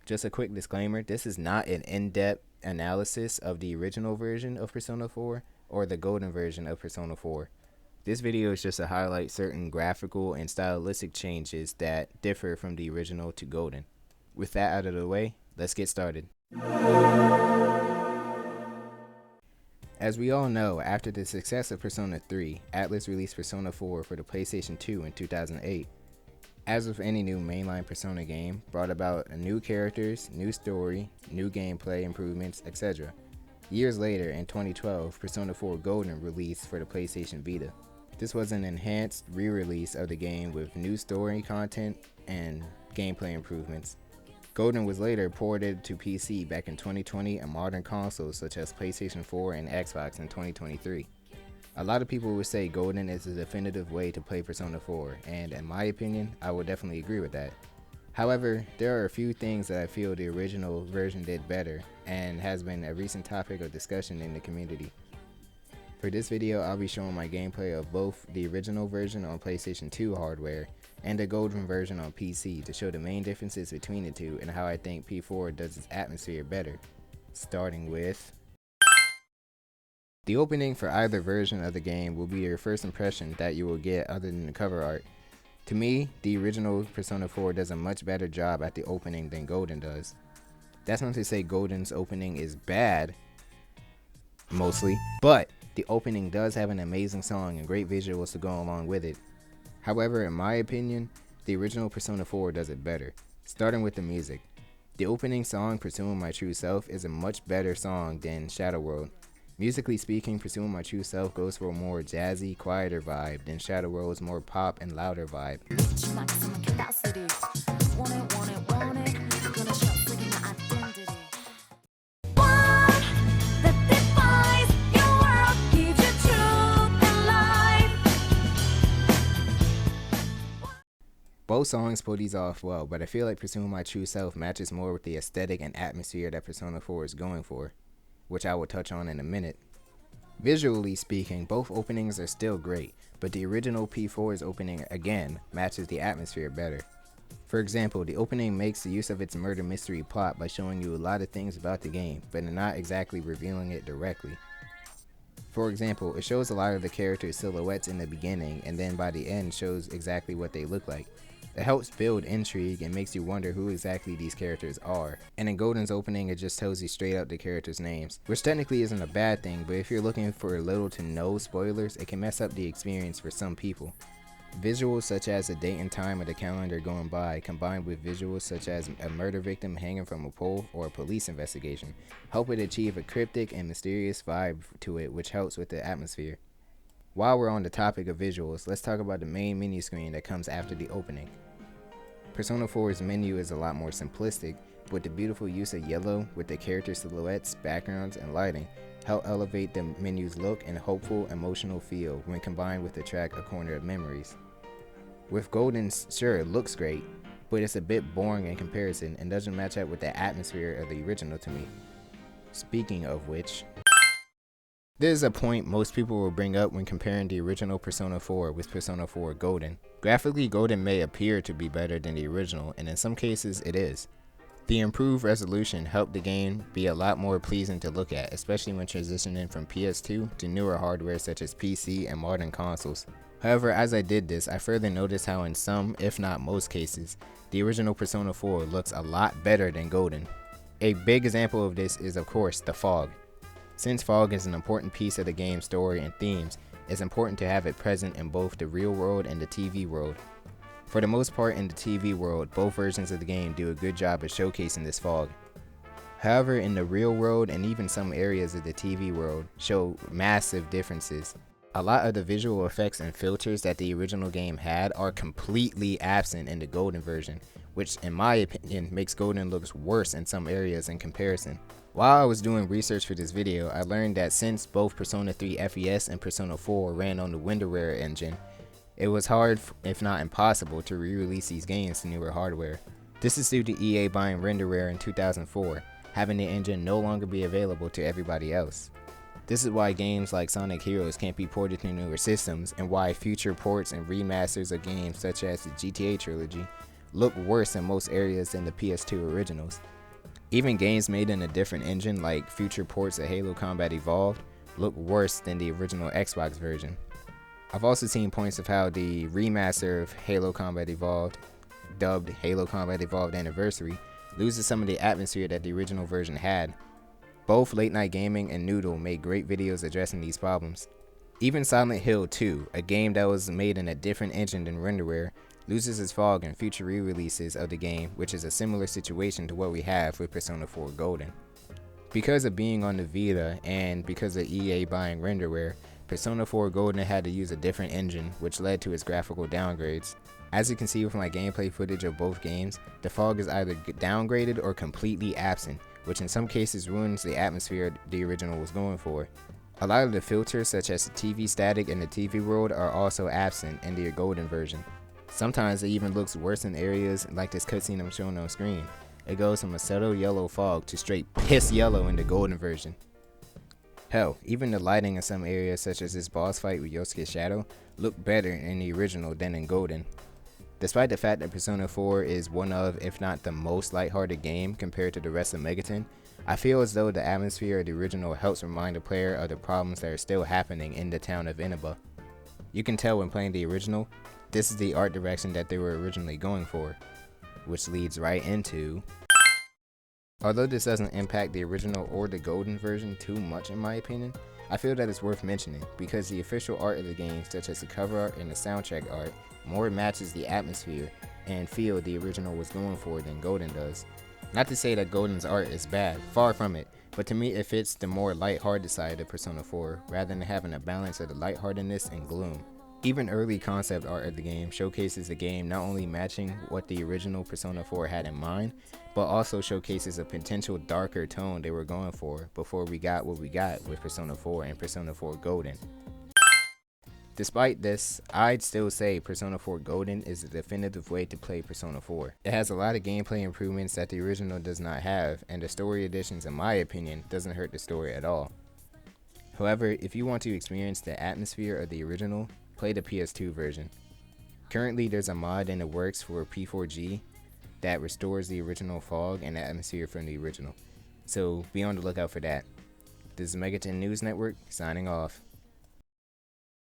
Just a quick disclaimer, this is not an in-depth analysis of the original version of Persona 4 or the golden version of Persona 4. This video is just to highlight certain graphical and stylistic changes that differ from the original to golden. With that out of the way, let's get started. As we all know, after the success of Persona 3, ATLUS released Persona 4 for the PlayStation 2 in 2008. As with any new mainline Persona game, brought about new characters, new story, new gameplay improvements, etc. Years later, in 2012, Persona 4 Golden released for the PlayStation Vita. This was an enhanced re-release of the game with new story content and gameplay improvements. Golden was later ported to PC back in 2020 and modern consoles such as PlayStation 4 and Xbox in 2023. A lot of people would say Golden is the definitive way to play Persona 4, and in my opinion, I would definitely agree with that. However, there are a few things that I feel the original version did better, and has been a recent topic of discussion in the community. For this video, I'll be showing my gameplay of both the original version on PlayStation 2 hardware and the Golden version on PC to show the main differences between the two and how I think P4 does its atmosphere better. Starting with the opening for either version of the game will be your first impression that you will get other than the cover art. To me, the original Persona 4 does a much better job at the opening than Golden does. That's not to say Golden's opening is bad, mostly, but the opening does have an amazing song and great visuals to go along with it. However, in my opinion, the original Persona 4 does it better. Starting with the music. The opening song, Pursuing My True Self, is a much better song than Shadow World. Musically speaking, Pursuing My True Self goes for a more jazzy, quieter vibe than Shadow World's more pop and louder vibe. Both songs pull these off well, but I feel like Pursuing My True Self matches more with the aesthetic and atmosphere that Persona 4 is going for, which I will touch on in a minute. Visually speaking, both openings are still great, but the original P4's opening again matches the atmosphere better. For example, the opening makes the use of its murder mystery plot by showing you a lot of things about the game, but not exactly revealing it directly. For example, it shows a lot of the characters' silhouettes in the beginning, and then by the end shows exactly what they look like. It helps build intrigue and makes you wonder who exactly these characters are. And in Golden's opening, it just tells you straight up the characters' names, which technically isn't a bad thing, but if you're looking for little to no spoilers, it can mess up the experience for some people. Visuals such as the date and time of the calendar going by, combined with visuals such as a murder victim hanging from a pole or a police investigation, help it achieve a cryptic and mysterious vibe to it, which helps with the atmosphere. While we're on the topic of visuals, let's talk about the main menu screen that comes after the opening. Persona 4's menu is a lot more simplistic, but the beautiful use of yellow with the character silhouettes, backgrounds, and lighting help elevate the menu's look and hopeful, emotional feel when combined with the track A Corner of Memories. With Golden's, sure, it looks great, but it's a bit boring in comparison and doesn't match up with the atmosphere of the original to me. Speaking of which, this is a point most people will bring up when comparing the original Persona 4 with Persona 4 Golden. Graphically, Golden may appear to be better than the original, and in some cases it is. The improved resolution helped the game be a lot more pleasing to look at, especially when transitioning from PS2 to newer hardware such as PC and modern consoles. However, as I did this, I further noticed how in some, if not most cases, the original Persona 4 looks a lot better than Golden. A big example of this is of course the fog. Since fog is an important piece of the game's story and themes, it's important to have it present in both the real world and the TV world. For the most part in the TV world, both versions of the game do a good job of showcasing this fog. However, in the real world and even some areas of the TV world show massive differences. A lot of the visual effects and filters that the original game had are completely absent in the Golden version, which in my opinion makes Golden look worse in some areas in comparison. While I was doing research for this video, I learned that since both Persona 3 FES and Persona 4 ran on the WonderWare engine, it was hard, if not impossible, to re-release these games to newer hardware. This is due to EA buying RenderWare in 2004, having the engine no longer be available to everybody else. This is why games like Sonic Heroes can't be ported to newer systems, and why future ports and remasters of games such as the GTA trilogy look worse in most areas than the PS2 originals. Even games made in a different engine, like future ports of Halo Combat Evolved, look worse than the original Xbox version. I've also seen points of how the remaster of Halo Combat Evolved, dubbed Halo Combat Evolved Anniversary, loses some of the atmosphere that the original version had. Both Late Night Gaming and Noodle made great videos addressing these problems. Even Silent Hill 2, a game that was made in a different engine than renderware, loses its fog in future re-releases of the game, which is a similar situation to what we have with Persona 4 Golden. Because of being on the Vita and because of EA buying renderware, Persona 4 Golden had to use a different engine, which led to its graphical downgrades. As you can see with my gameplay footage of both games, the fog is either downgraded or completely absent, which in some cases ruins the atmosphere the original was going for. A lot of the filters, such as the TV static and the TV world, are also absent in the Golden version. Sometimes it even looks worse in areas like this cutscene I'm showing on screen. It goes from a subtle yellow fog to straight piss yellow in the Golden version. Hell, even the lighting in some areas, such as this boss fight with Yosuke's shadow, look better in the original than in Golden. Despite the fact that Persona 4 is one of, if not the most lighthearted game compared to the rest of MegaTen, I feel as though the atmosphere of the original helps remind the player of the problems that are still happening in the town of Inaba. You can tell when playing the original, this is the art direction that they were originally going for, which leads right into... Although this doesn't impact the original or the Golden version too much in my opinion, I feel that it's worth mentioning because the official art of the game, such as the cover art and the soundtrack art, more matches the atmosphere and feel the original was going for than Golden does. Not to say that Golden's art is bad, far from it, but to me it fits the more lighthearted side of Persona 4 rather than having a balance of the lightheartedness and gloom. Even early concept art of the game showcases the game not only matching what the original Persona 4 had in mind, but also showcases a potential darker tone they were going for before we got what we got with Persona 4 and Persona 4 Golden. Despite this, I'd still say Persona 4 Golden is the definitive way to play Persona 4. It has a lot of gameplay improvements that the original does not have, and the story additions in my opinion doesn't hurt the story at all. However, if you want to experience the atmosphere of the original, play the PS2 version. Currently there's a mod in the works for P4G that restores the original fog and atmosphere from the original, so be on the lookout for that. This is MegaTen News Network signing off.